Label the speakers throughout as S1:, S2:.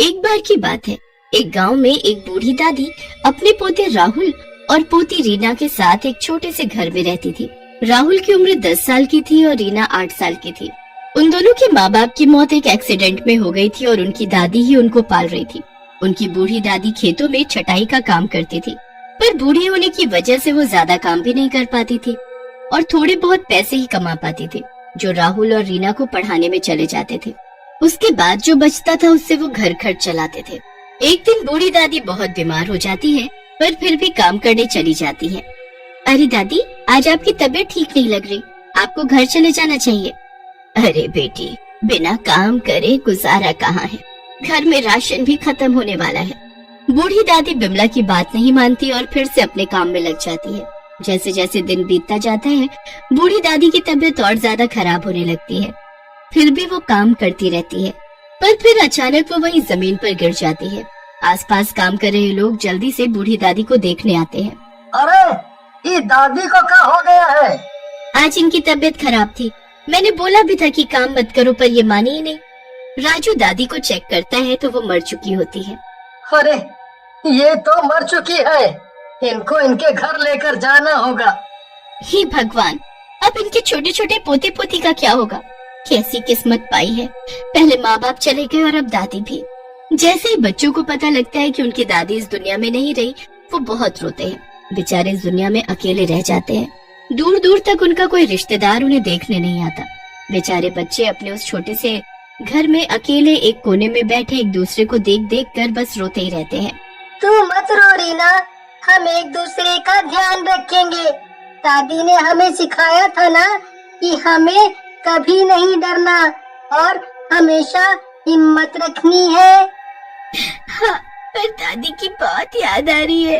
S1: एक बार की बात है, एक गांव में एक बूढ़ी दादी अपने पोते राहुल और पोती रीना के साथ एक छोटे से घर में रहती थी। राहुल की उम्र 10 साल की थी और रीना 8 साल की थी। उन दोनों के माँ बाप की मौत एक एक्सीडेंट में हो गई थी और उनकी दादी ही उनको पाल रही थी। उनकी बूढ़ी दादी खेतों में छटाई का काम करती थी, पर बूढ़ी होने की वजह से वो ज्यादा काम भी नहीं कर पाती थी और थोड़े बहुत पैसे ही कमा पाती थी, जो राहुल और रीना को पढ़ाने में चले जाते थे। उसके बाद जो बचता था उससे वो घर खर्च चलाते थे। एक दिन बूढ़ी दादी बहुत बीमार हो जाती है, पर फिर भी काम करने चली जाती है। अरे दादी, आज आपकी तबीयत ठीक नहीं लग रही, आपको घर चले जाना चाहिए। अरे बेटी, बिना काम करे गुजारा कहाँ है, घर में राशन भी खत्म होने वाला है। बूढ़ी दादी बिमला की बात नहीं मानती और फिर से अपने काम में लग जाती है। जैसे जैसे दिन बीतता जाता है, बूढ़ी दादी की तबीयत और ज्यादा खराब होने लगती है। फिर भी वो काम करती रहती है, पर फिर अचानक वो वहीं जमीन पर गिर जाती है। आसपास काम कर रहे लोग जल्दी से बूढ़ी दादी को देखने आते हैं।
S2: अरे, ये दादी को क्या हो गया है?
S1: आज इनकी तबीयत खराब थी, मैंने बोला भी था कि काम मत करो, पर ये मानी ही नहीं। राजू दादी को चेक करता है तो वो मर चुकी होती है।
S2: अरे, ये तो मर चुकी है, इनको इनके घर लेकर जाना होगा।
S1: हे भगवान, अब इनके छोटे छोटे पोते पोती का क्या होगा? कैसी किस्मत पाई है, पहले माँ बाप चले गए और अब दादी भी। जैसे ही बच्चों को पता लगता है कि उनकी दादी इस दुनिया में नहीं रही, वो बहुत रोते हैं। बेचारे इस दुनिया में अकेले रह जाते हैं। दूर दूर तक उनका कोई रिश्तेदार उन्हें देखने नहीं आता। बेचारे बच्चे अपने उस छोटे से घर में अकेले एक कोने में बैठे एक दूसरे को देख देख कर बस रोते ही रहते हैं।
S3: तू मत रो रीना, हम एक दूसरे का ध्यान रखेंगे। दादी ने हमें सिखाया था ना कि हमें कभी नहीं डरना और हमेशा हिम्मत रखनी है।
S1: हाँ, पर दादी की बहुत याद आ रही है।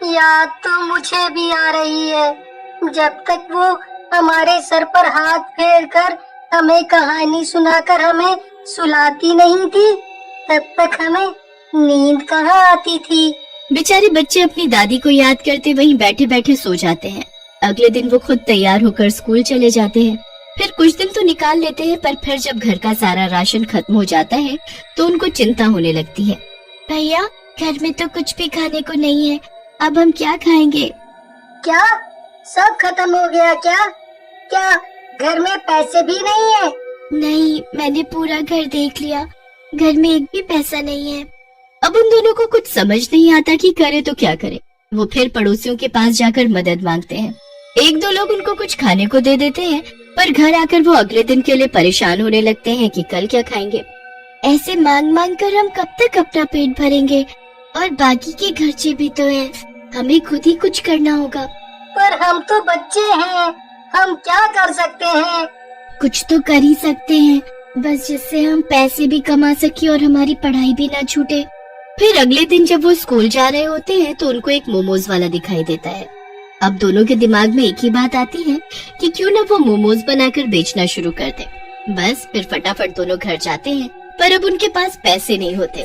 S3: याद तो मुझे भी आ रही है। जब तक वो हमारे सर पर हाथ फेर कर हमें कहानी सुनाकर हमें सुलाती नहीं थी, तब तक हमें नींद कहाँ आती थी।
S1: बेचारे बच्चे अपनी दादी को याद करते वहीं बैठे बैठे सो जाते हैं। अगले दिन वो खुद तैयार होकर स्कूल चले जाते हैं। फिर कुछ दिन तो निकाल लेते हैं, पर फिर जब घर का सारा राशन खत्म हो जाता है तो उनको चिंता होने लगती है। भैया, घर में तो कुछ भी खाने को नहीं है, अब हम क्या खाएंगे?
S3: क्या सब खत्म हो गया क्या? क्या घर में पैसे भी नहीं है?
S1: नहीं, मैंने पूरा घर देख लिया, घर में एक भी पैसा नहीं है। अब उन दोनों को कुछ समझ नहीं आता कि करे तो क्या करे। वो फिर पड़ोसियों के पास जाकर मदद मांगते हैं। एक दो लोग उनको कुछ खाने को दे देते हैं, पर घर आकर वो अगले दिन के लिए परेशान होने लगते हैं कि कल क्या खाएंगे। ऐसे मांग मांग कर हम कब तक अपना पेट भरेंगे, और बाकी के खर्चे भी तो हैं, हमें खुद ही कुछ करना होगा।
S3: पर हम तो बच्चे हैं, हम क्या कर सकते हैं?
S1: कुछ तो कर ही सकते हैं, बस जिससे हम पैसे भी कमा सके और हमारी पढ़ाई भी ना छूटे। फिर अगले दिन जब वो स्कूल जा रहे होते हैं तो उनको एक मोमोज वाला दिखाई देता है। अब दोनों के दिमाग में एक ही बात आती है कि क्यों ना वो मोमोज बनाकर बेचना शुरू कर दे। बस फिर फटाफट दोनों घर जाते हैं, पर अब उनके पास पैसे नहीं होते।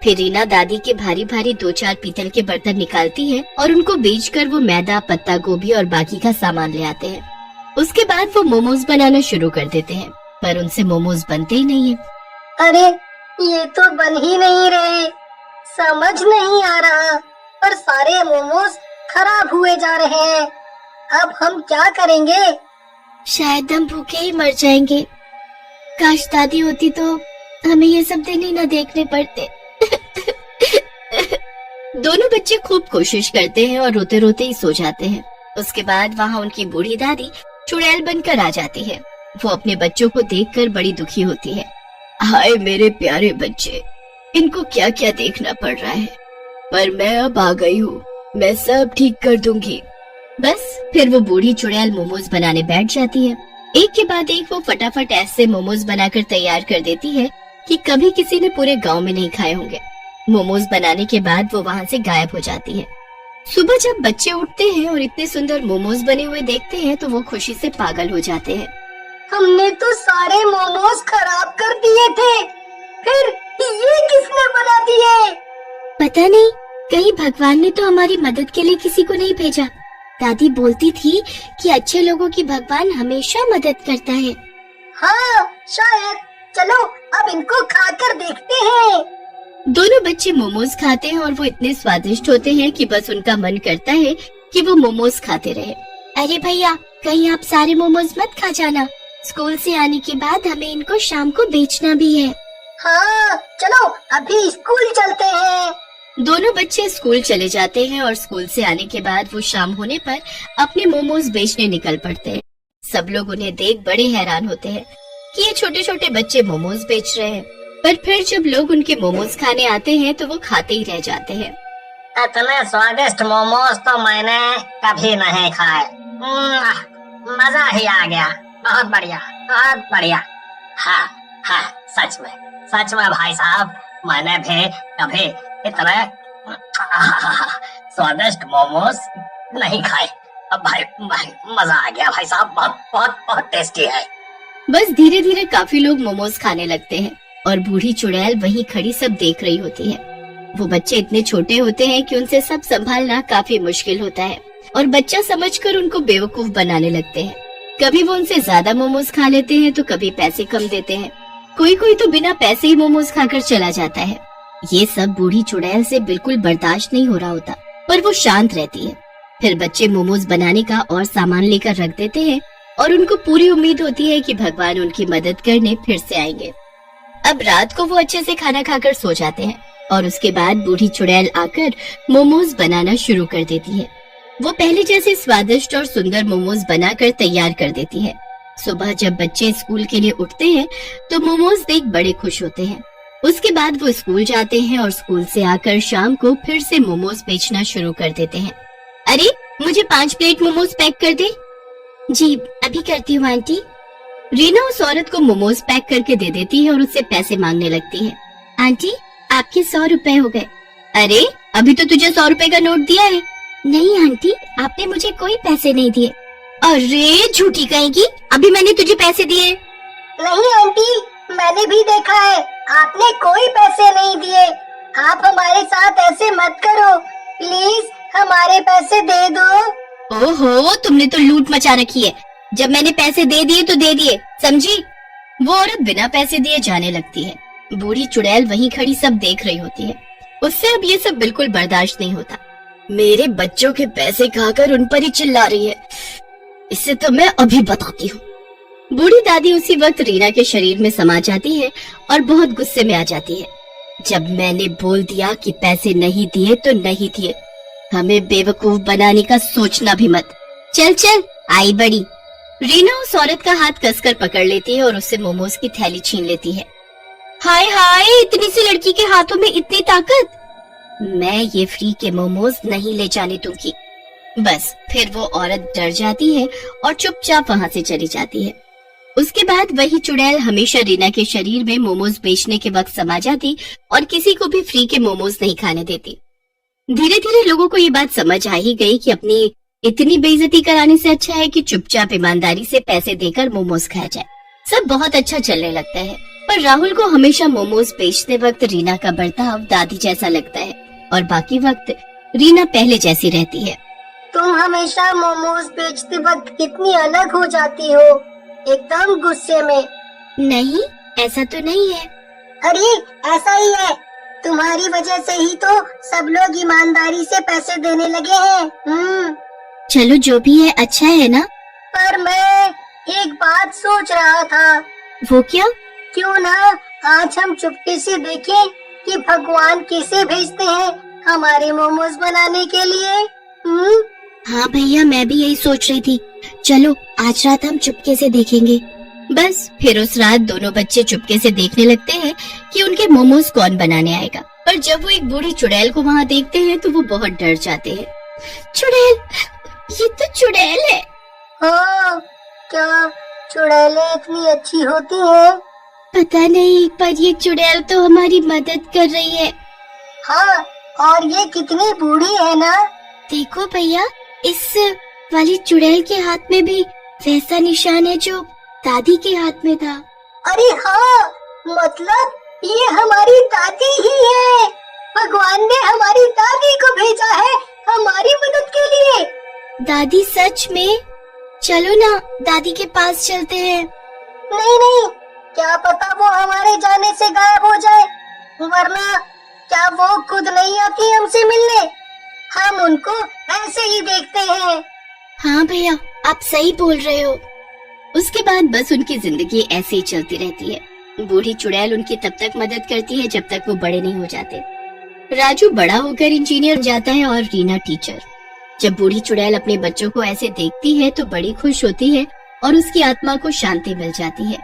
S1: फिर रीना दादी के भारी भारी 2-4 पीतल के बर्तन निकालती है और उनको बेचकर वो मैदा, पत्ता गोभी और बाकी का सामान ले आते हैं। उसके बाद वो मोमोज बनाना शुरू कर देते हैं, पर उनसे मोमोज बनते ही नहीं है।
S3: अरे, ये तो बन ही नहीं रहे, समझ नहीं आ रहा, पर सारे मोमोज खराब हुए जा रहे हैं। अब हम क्या करेंगे?
S1: शायद हम भूखे ही मर जाएंगे। काश दादी होती तो हमें ये सब दिन ही न देखने पड़ते। दोनों बच्चे खूब कोशिश करते हैं और रोते रोते ही सो जाते हैं। उसके बाद वहाँ उनकी बूढ़ी दादी चुड़ैल बनकर आ जाती है। वो अपने बच्चों को देखकर बड़ी दुखी होती है। हाय मेरे प्यारे बच्चे, इनको क्या क्या देखना पड़ रहा है, पर मैं अब आ गई हूँ, मैं सब ठीक कर दूंगी। बस फिर वो बूढ़ी चुड़ैल मोमोज बनाने बैठ जाती है। एक के बाद एक वो फटाफट ऐसे मोमोज बनाकर तैयार कर देती है कि कभी किसी ने पूरे गांव में नहीं खाए होंगे। मोमोज बनाने के बाद वो वहाँ से गायब हो जाती है। सुबह जब बच्चे उठते हैं और इतने सुंदर मोमोज बने हुए देखते हैं तो वो खुशी से पागल हो जाते हैं।
S3: हमने तो सारे मोमोज खराब कर दिए थे, फिर ये किसने बना दिए?
S1: पता नहीं, कहीं भगवान ने तो हमारी मदद के लिए किसी को नहीं भेजा। दादी बोलती थी कि अच्छे लोगों की भगवान हमेशा मदद करता है।
S3: हाँ, शायद। चलो अब इनको खाकर देखते हैं।
S1: दोनों बच्चे मोमोज खाते हैं और वो इतने स्वादिष्ट होते हैं कि बस उनका मन करता है कि वो मोमोज खाते रहे। अरे भैया, कहीं आप सारे मोमोज मत खा जाना। स्कूल से आने के बाद हमें इनको शाम को बेचना भी है।
S3: हाँ चलो अभी स्कूल चलते हैं।
S1: दोनों बच्चे स्कूल चले जाते हैं और स्कूल से आने के बाद वो शाम होने पर अपने मोमोज बेचने निकल पड़ते हैं। सब लोग उन्हें देख बड़े हैरान होते हैं कि ये छोटे छोटे बच्चे मोमोज बेच रहे हैं, पर फिर जब लोग उनके मोमोज खाने आते हैं तो वो खाते ही रह जाते हैं।
S2: इतने स्वादिष्ट मोमोज तो मैंने कभी नहीं खाए। मजा ही आ गया। बहुत बढ़िया, बहुत बढ़िया। हाँ हाँ, सच में भाई साहब, मैंने भी कभी इतने स्वादिष्ट मोमोज नहीं खाए। अब भाई मजा आ गया भाई साहब, बहुत बहुत बहुत टेस्टी है।
S1: बस धीरे धीरे काफी लोग मोमोज खाने लगते हैं और बूढ़ी चुड़ैल वहीं खड़ी सब देख रही होती है। वो बच्चे इतने छोटे होते हैं कि उनसे सब संभालना काफी मुश्किल होता है और बच्चा समझकर उनको बेवकूफ बनाने लगते हैं। कभी वो उनसे ज्यादा मोमोज खा लेते हैं तो कभी पैसे कम देते हैं। कोई कोई तो बिना पैसे ही मोमोज खाकर चला जाता है। ये सब बूढ़ी चुड़ैल से बिल्कुल बर्दाश्त नहीं हो रहा होता, पर वो शांत रहती है। फिर बच्चे मोमोज बनाने का और सामान लेकर रख देते हैं और उनको पूरी उम्मीद होती है कि भगवान उनकी मदद करने फिर से आएंगे। अब रात को वो अच्छे से खाना खाकर सो जाते हैं और उसके बाद बूढ़ी चुड़ैल आकर मोमोज बनाना शुरू कर देती है। वो पहले जैसे स्वादिष्ट और सुंदर मोमोज बनाकर तैयार कर देती है। सुबह जब बच्चे स्कूल के लिए उठते हैं तो मोमोज देख बड़े खुश होते हैं। उसके बाद वो स्कूल जाते हैं और स्कूल से आकर शाम को फिर से मोमोज बेचना शुरू कर देते हैं। अरे, मुझे 5 प्लेट मोमोज पैक कर दे। जी, अभी करती हूँ आंटी। रीना उस औरत को मोमोज पैक करके दे देती है और उससे पैसे मांगने लगती है। आंटी, आपके 100 रुपए हो गए। अरे, अभी तो तुझे 100 रुपए का नोट दिया है। नहीं आंटी, आपने मुझे कोई पैसे नहीं दिए। अरे झूठी कहेगी, अभी मैंने तुझे पैसे दिए।
S3: नहीं आंटी, मैंने भी देखा है, आपने कोई पैसे नहीं दिए। आप हमारे साथ ऐसे मत करो, प्लीज हमारे पैसे दे दो।
S1: ओहो, तुमने तो लूट मचा रखी है। जब मैंने पैसे दे दिए तो दे दिए, समझी? वो औरत बिना पैसे दिए जाने लगती है। बूढ़ी चुड़ैल वहीं खड़ी सब देख रही होती है। उससे अब ये सब बिल्कुल बर्दाश्त नहीं होता। मेरे बच्चों के पैसे खाकर उन पर ही चिल्ला रही है, इससे तो मैं अभी बताती हूँ। बूढ़ी दादी उसी वक्त रीना के शरीर में समा जाती है और बहुत गुस्से में आ जाती है। जब मैंने बोल दिया कि पैसे नहीं दिए तो नहीं दिए, हमें बेवकूफ बनाने का सोचना भी मत। चल चल, आई बड़ी। रीना उस औरत का हाथ कसकर पकड़ लेती है और उससे मोमोज की थैली छीन लेती है। हाय हाय, इतनी सी लड़की के हाथों में इतनी ताकत। मैं ये फ्री के मोमोज नहीं ले जाने दूंगी। बस फिर वो औरत डर जाती है और चुपचाप वहाँ से चली जाती है। उसके बाद वही चुड़ैल हमेशा रीना के शरीर में मोमोज बेचने के वक्त समा जाती और किसी को भी फ्री के मोमोज नहीं खाने देती। धीरे धीरे लोगों को ये बात समझ आ ही गई कि अपनी इतनी बेइज्जती कराने से अच्छा है कि चुपचाप ईमानदारी से पैसे देकर मोमोज खाया जाए। सब बहुत अच्छा चलने लगता है, पर राहुल को हमेशा मोमोज बेचते वक्त रीना का बर्ताव दादी जैसा लगता है और बाकी वक्त रीना पहले जैसी रहती है।
S3: तुम हमेशा मोमोज बेचते वक्त कितनी अलग हो जाती हो, एकदम गुस्से में।
S1: नहीं, ऐसा तो नहीं है।
S3: अरे ऐसा ही है, तुम्हारी वजह से ही तो सब लोग ईमानदारी से पैसे देने लगे हैं।
S1: चलो जो भी है अच्छा है ना।
S3: पर मैं एक बात सोच रहा था।
S1: वो क्या?
S3: क्यों ना आज हम चुपके से देखें कि भगवान कैसे भेजते हैं हमारे मोमोज बनाने के लिए।
S1: हाँ भैया, मैं भी यही सोच रही थी। चलो आज रात हम चुपके से देखेंगे। बस फिर उस रात दोनों बच्चे चुपके से देखने लगते हैं कि उनके मोमोज कौन बनाने आएगा। पर जब वो एक बूढ़ी चुड़ैल को वहाँ देखते हैं तो वो बहुत डर जाते हैं। चुड़ैल, ये तो चुड़ैल है।
S3: हाँ, क्या चुड़ैलें इतनी अच्छी होती हैं?
S1: पता नहीं, पर ये चुड़ैल तो हमारी मदद कर रही है।
S3: हाँ, और ये कितनी बूढ़ी है ना।
S1: देखो भैया, इस वाली चुड़ैल के हाथ में भी वैसा निशान है जो दादी के हाथ में था।
S3: अरे हाँ, मतलब ये हमारी दादी ही है। भगवान ने हमारी दादी को भेजा है हमारी मदद के लिए।
S1: दादी सच में? चलो ना दादी के पास चलते हैं।
S3: नहीं नहीं, क्या पता वो हमारे जाने से गायब हो जाए, वरना क्या वो खुद नहीं आती हमसे मिलने? हम उनको ऐसे ही देखते हैं।
S1: हाँ भैया, आप सही बोल रहे हो। उसके बाद बस उनकी जिंदगी ऐसे ही चलती रहती है। बूढ़ी चुड़ैल उनकी तब तक मदद करती है जब तक वो बड़े नहीं हो जाते। राजू बड़ा होकर इंजीनियर बन जाता है और रीना टीचर। जब बूढ़ी चुड़ैल अपने बच्चों को ऐसे देखती है तो बड़ी खुश होती है और उसकी आत्मा को शांति मिल जाती है।